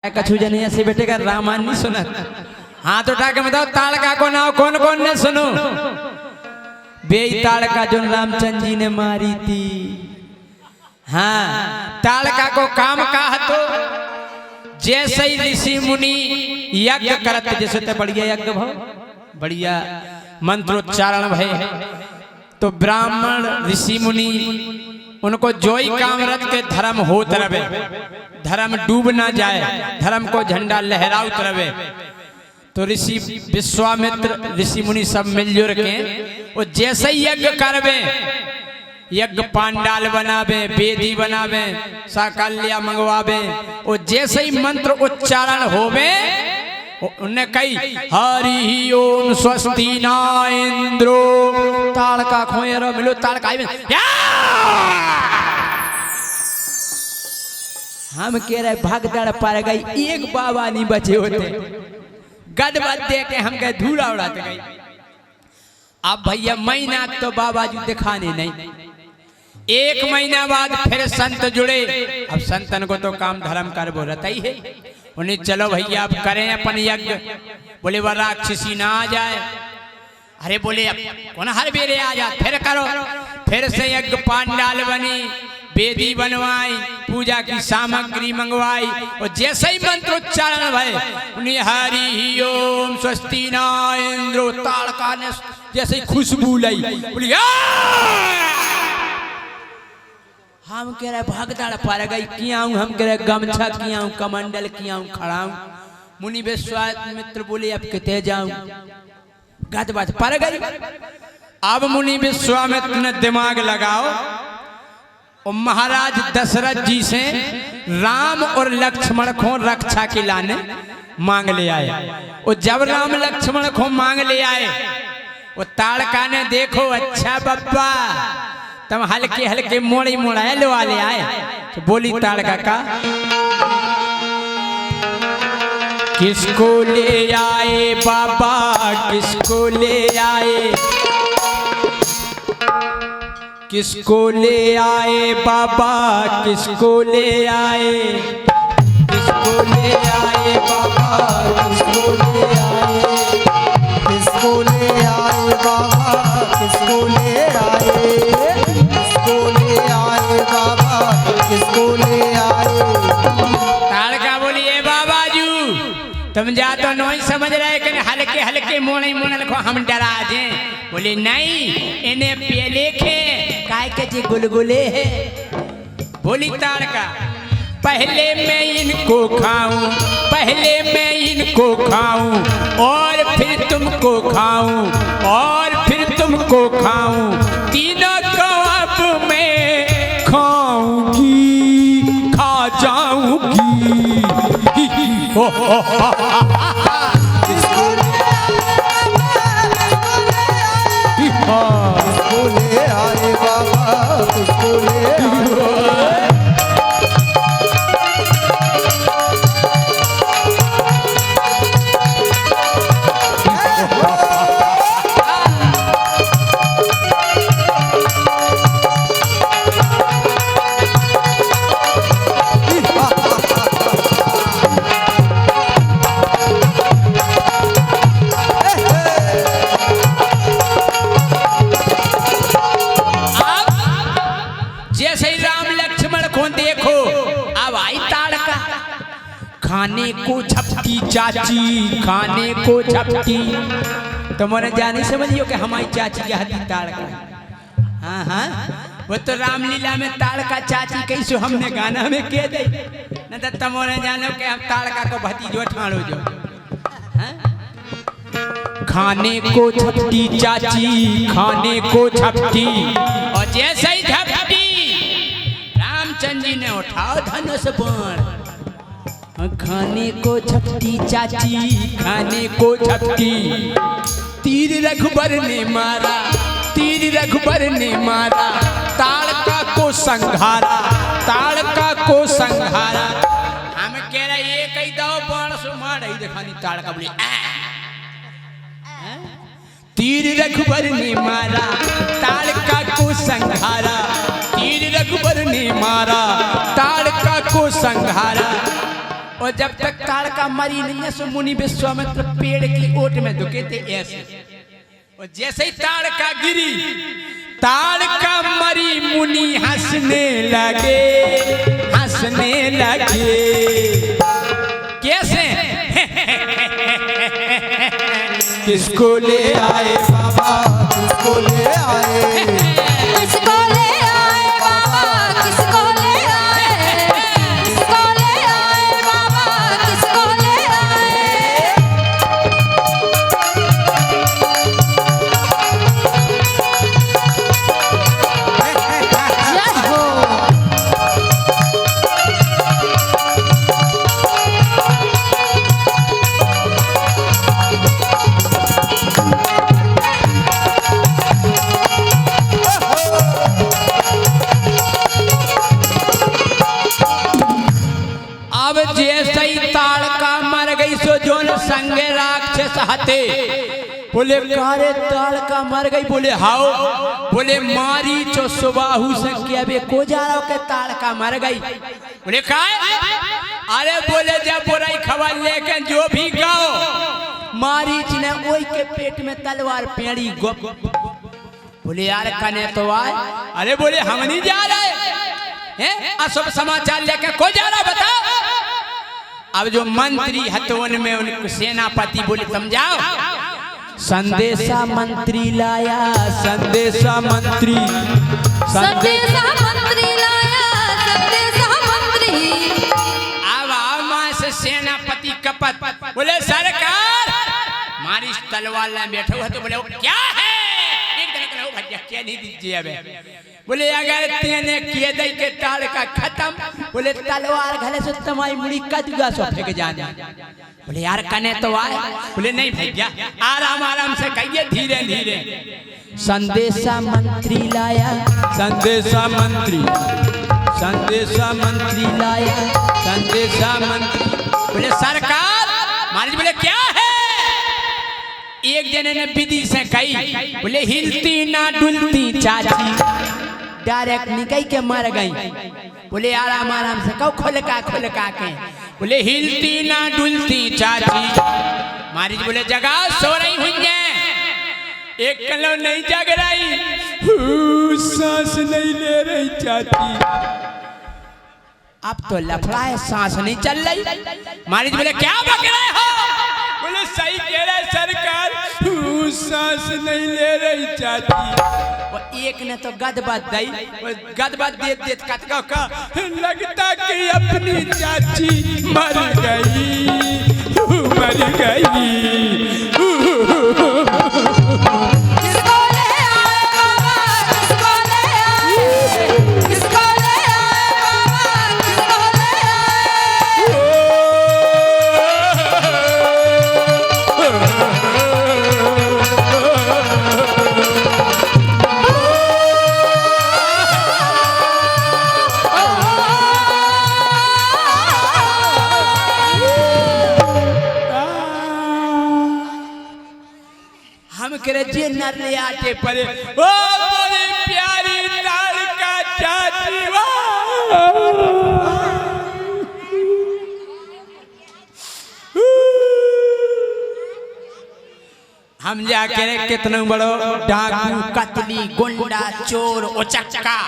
कछु जने ऐसे बेटे का रामायण नहीं सुना। हाथ उठा के बताओ ताड़का को नाम कौन कौन ने सुनो। बेई ताड़का जो रामचंद्र जी ने मारी थी। हाँ, ताड़का को काम कहा तो जैसे ही ऋषि मुनि यज्ञ करते जैसे तो बढ़िया यज्ञ भाव बढ़िया मंत्रोच्चारण भय तो ब्राह्मण ऋषि मुनि उनको जो ही काम रख के धर्म होत रहे, धर्म डूब ना जाए, धर्म को झंडा लहराउत रहे। तो ऋषि विश्वामित्र ऋषि मुनि सब मिलजुल के वो जैसे ही यज्ञ करवे, यज्ञ पांडाल बनावे, वेदी बनावे, साकल्या मंगवावे, वो जैसे ही मंत्र उच्चारण होवे उन्हें कही हरि ओम स्वस्ति न इंद्रो ताड़का खोएरो मिलो ताड़का हम कह रहे भागदड़ पार गई, एक बाबा नहीं बचे होते, गदबद दे के हम गए धूला उड़ाते गई। अब भैया महीना तो बाबा जी दिखाने नहीं, एक महीना बाद फिर संत जुड़े। अब संतन को तो काम धर्म कर वो रहता ही है, उन्हें चलो भैया आप करें अपन यज्ञ। बोले वह राक्षसी ना आ जाए, अरे बोले अब कौन हर बेरे आ जाए, फिर करो। फिर से यज्ञ पांडाल बनी, वेदी बनवाई, पूजा की सामग्री मंगवाई और जैसे ही मंत्रोच्चारण भय उन्हें हरि ओम स्वस्ति न इंद्रो ताड़का ने जैसे ही खुशबू लाई बोली हम कह रहे भागदड़ पार गई किया हूँ, हम कह रहे गमछा किया हूँ, कमंडल किया हूँ, खड़ा हूँ। मुनि विश्वामित्र बोले अब कितने जाऊं, गदबद पार गई। अब मुनि विश्वामित्र ने दिमाग लगाओ और महाराज दशरथ जी से राम और लक्ष्मण को रक्षा के लाने मांग ले आए। और जब राम लक्ष्मण को मांग ले आए वो ताड़का ने देखो अच्छा बब्बा तुम हल्के हल्के मोड़ी मोड़ाए लो वाले आए। तो बोली ताड़का का किसको ले आए बाबा, किसको ले आए, किसको ले आए बाबा, किसको ले आए, किसको ले आए बाबा, किसको ले आए, किसको ले आए बाबा, किसको ले आए, किसको ले आए बाबा, किसको ले आए। ताड़का बोलिए बाबा जू तुम जा तो नहीं समझ रहे कि हल्के हल्के मोड़े मोड़े को हम डरा दें। बोले नहीं इन्हें पेले के काय के जी गुलगुले है। बोली ताड़का पहले मैं इनको खाऊं, पहले मैं इनको खाऊं और फिर तुमको खाऊं और फिर तुमको खाऊं, तीनों को अब मैं खाऊंगी, खा जाऊंगी। किसको ले आए बाबा, किसको ले आए। खाने को झपटी चाची, खाने को झपटी। तुम्हारे जाने समझियो कि हमारी चाची के हाथी ताड़का। हाँ हाँ वो तो रामलीला में ताड़का चाची कैसे हमने गाना में कह दे न तो तुम्हारे जानो कि हम ताड़का को भतीजो ठाणो जो। हाँ? खाने को झपटी चाची, खाने को झपटी और जैसे ही झपटी रामचंद्र जी ने उठाओ धनुष बाण। खाने को झपटी चाची, खाने को झपटी, तीर रघुबर ने मारा, तीर रघुबर ने मारा, ताड़का को संघारा, ताड़का को संघारा। हम कह रहे ये कही दो बाण सो मार ही दिखानी। ताड़का बोली तीर रघुबर ने मारा, ताड़का को संघारा, तीर रघुबर ने मारा, ताड़का को संघारा। और जब तक ताड़का मरी नहीं है सो मुनि विश्वामित्र पेड़ की ओट में दुखे थे ऐसे। और जैसे ही ताड़का गिरी, ताड़का मरी, मुनि हंसने लगे, हंसने लगे। कैसे? किसको ले आए बाबा, किसको ले आए, किसको ले आए बाबा, किसको ले आए, किसको ले आए बाबा, किसको ले आए। जय हो। अब जैसे ही ताड़का मर गई सो जोन संगे राक्षस हते बोले कारे ताड़का मर गई, बोले हाओ, बोले मारी चो सुबाहु से किया बे को जा रहा के ताड़का मर गई। बोले काय? अरे बोले जब बुराई खबर लेके जो भी गाओ, मारीच ने ओई के पेट में तलवार पेड़ी गोप। बोले यार कने तो आए। अरे बोले हम नहीं जा रहे हैं, अशुभ समाचार लेके को जा रहा बता। अब जो मंत्री हतवन में उनको सेनापति बोले समझाओ। संदेशा मंत्री लाया, संदेशा मंत्री, संदेशा मंत्री लाया, संदेशा मंत्री। अब मां से सेनापति कपत बोले सरकार मारी तलवार ले बैठे हुए तो बोले वो क्या है? क्या नहीं दीजिए अब। बोले अगर तेने किए दई के ताड़का खत्म, बोले तलवार घले से तुम्हारी मुड़ी कदगा सो फेंक जाने। बोले यार कने तो आए। बोले नहीं भैया आराम आराम से कहिए, धीरे धीरे। संदेशा मंत्री लाया, संदेशा मंत्री, संदेशा मंत्री लाया, संदेशा मंत्री। बोले सरकार महाराज बोले क्या है? एक जने ने विधि से कही, बोले हिलती ना डुलती चाची, डायरेक्ट निकल के मर गई। बोले आराम आराम से कहो, खुलका खुलका के। बोले हिलती ना डुलती चाची। महाराज बोले जगा सो रही हुई है। एक कलो नहीं जग रही, सांस नहीं ले रही चाची। अब तो लफड़ा है, सांस नहीं चल रही। महाराज बोले क्या बक रहे हो? बोले सही कह रहे सरकार, सांस नहीं ले रही चाची। वो एक ने तो गदबद दी, गदबद देत देत कतका का लगता कि अपनी चाची मर गई, मर गई। किसको ले आए बाबा, किसको ले आए, किसको ले आए बाबा, किसको ले आए। हम करे जे नर ले आटे परे, ओ मेरी प्यारी ताड़का चाची हम जाके कितना बड़ो डाकू, कतली, गुंडा, चोर, उचक्का,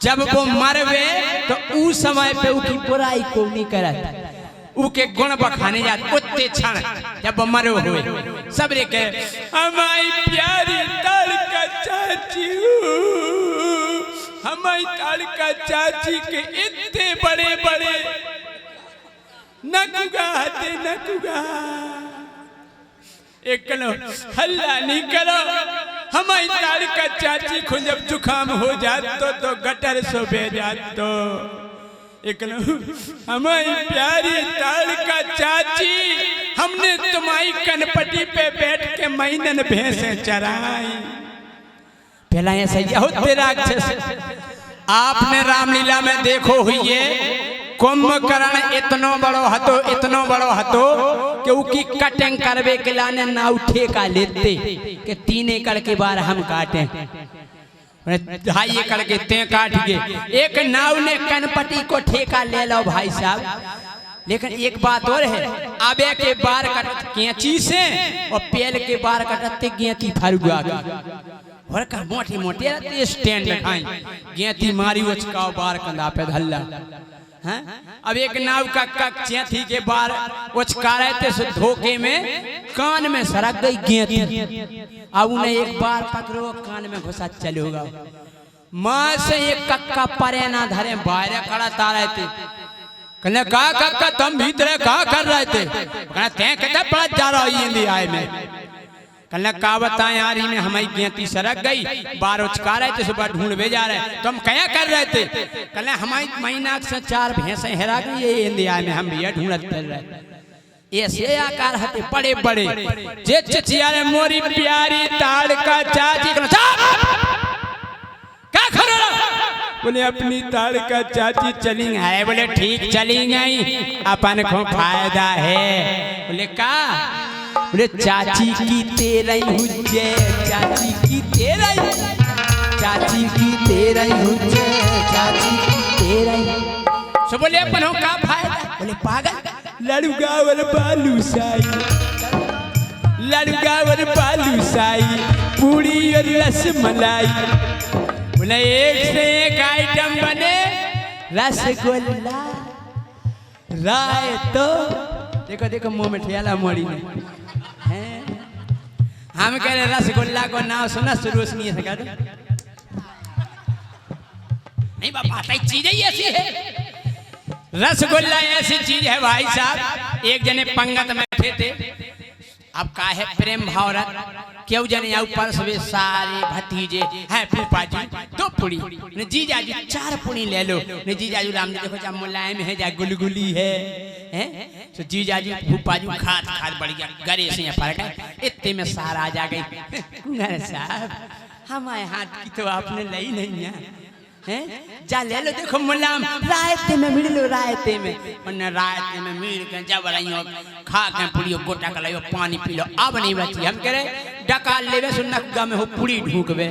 जब वो मरवे तो उस समय पे उसकी बुराई को नहीं करत, उके गुण बखाने जात उतने क्षण जब मरो हुए सबरे के हमारी प्यारी ताड़का चाची, हमारी ताड़का चाची के इतने बड़े बड़े नकुगा हते नकुगा। एक कलो हल्ला नहीं करो, हमारी ताड़का चाची को जब जुकाम हो जात तो गटर सो बे जात तो एक हमारी प्यारी ताड़का चाची, हमने तुम्हारी कनपटी पे बैठ के महीनन भैंसे चराई। पहला ऐसा ही होते राक्षस। आपने रामलीला में देखो हुई है, कुंभकर्ण इतनो बड़ो हतो, इतनो बड़ो हतो कि उसकी कटिंग करवे के लाने ना उठे का लेते कि 3 एकड़ के बार हम काटे, 2.5 एकड़ के ते काट के। एक नाव ने कनपटी को ठेका ले लो भाई साहब, लेकिन एक बात और है, आबे के बार कटत कैंची से और पेल के बार कटते गेंती फरुआ और का मोटे मोटे रहते स्टैंड खाई गेंती मारी उचका बार कंधा पे धल्ला हैं। अब एक नाव का चैथी के बार उचका रहते से धोखे में कान में सरक गई गेंती। अब उन्हें एक बार पकड़ो कान में घुसा चलोगा माँ से एक कक्का परे ना धरे बाहर खड़ा तारे थे। कहने का कक्का तुम भीतर का कर रहे थे? कहने ते कितना बड़ा जा रहा है इंदी आए में। कहने का बताएं यार में हमारी गेंती सरक गई बार उचका रहे थे सुबह ढूंढ जा रहे तुम क्या कर रहे थे? कहने हमारी महीना से 4 भैंसें हेरा गई ये इंदी आए में हम भैया ढूंढत फिर रहे। ऐसे आकार हते बड़े बड़े जे चिचिया मोरी प्यारी ताड़ का चाची क्या कर बोले अपनी ताड़ का चाची चली है। बोले ठीक चली गई अपन को फायदा है। बोले का? बोले चाची की तेरही हुज्जे चाची की तेरही चाची की तेरही हुज्जे चाची की तेरही। सो बोले अपन को का फायदा? बोले पागल लड़ुगावर बालू साई लड़ुगावर बालू साई पूरी और रस मलाई। बोले एक से एक आइटम बने रसगुल्ला राय तो देखो देखो मुंह में ठेला मोड़ी ने हैं। हम कह रहे रसगुल्ला को नाम सुना शुरू से नहीं सका नहीं बाबा चीज ही ऐसी है। रसगुल्ला ऐसी चीज है भाई साहब। एक जने पंगत में बैठे थे। अब का है प्रेम भाव क्यों जने ऊपर से सारे भतीजे हैं फूफा जी 2 पुड़ी ने जीजा जी 4 पुड़ी ले लो ने जीजा जी राम जी देखो जा मुलायम है जा गुलगुली है हैं। तो जीजा जी फूफा जी खाद खाद बढ़ गया गरे से फर्क है इतने में सारा आ जा गई। कुंवर साहब हमारे हाथ की तो आपने ली नहीं है हैं जा ले लो देखो मुलायम रायते में मिल लो रायते में उन्हें रायते में मिल के जब रही हो खा के पूरी गोटा का लो पानी पी लो अब नहीं बची। हम कह रहे डका लेवे सो नक्का में हो पूरी ढूंकवे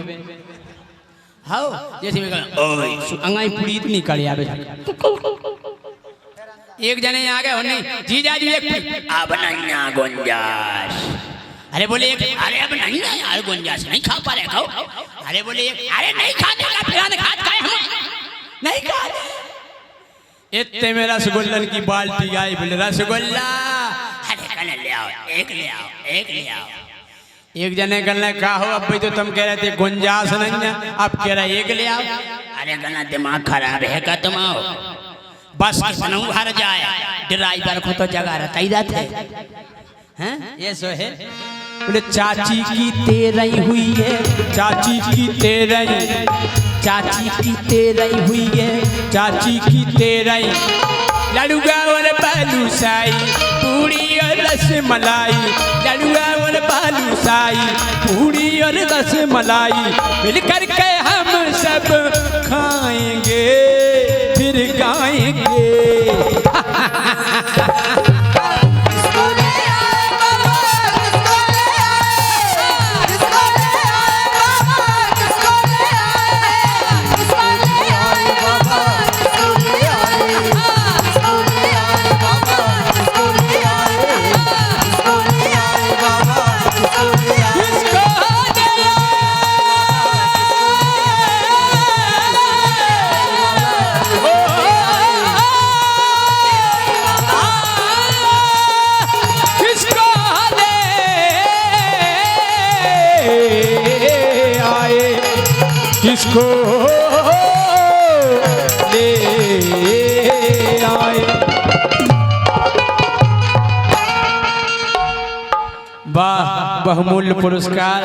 हाओ जैसे मैं कह ओए अंगाई पूरी इतनी कड़ी आवे एक जने आ गए होने जीजा जी एक अब नहीं ना गुंजाश। अरे बोले एक अरे अब नहीं ना यार गुंजाश नहीं खा पा रहे खाओ। अरे बोले एक अरे नहीं खाने का फिर खाद खाए हम नहीं खाते। इतने में रसगुल्लन की बाल्टी आई बोले रसगुल्ला अरे कहने ले आओ एक ले आओ एक ले आओ। एक जने कहने का हो अब तो तुम कह रहे थे गुंजाश नहीं है अब कह रहे एक ले आओ। अरे कहना दिमाग खराब है का तुम आओ बस किसनू हर जाए ड्राइवर को तो जगह रहता ही रहता है हैं। ये सो है बोले चाची की तेरही हुई है चाची की तेरही चाची की तेरही हुई है चाची की तेरही लड़ुआ और बालू साई पूरी और रस मलाई लड़ुआ और बालू साई पूरी और रस मलाई मिल करके हम सब खाएंगे फिर गाएंगे। किसको ले आए वाह बहुमूल्य पुरस्कार।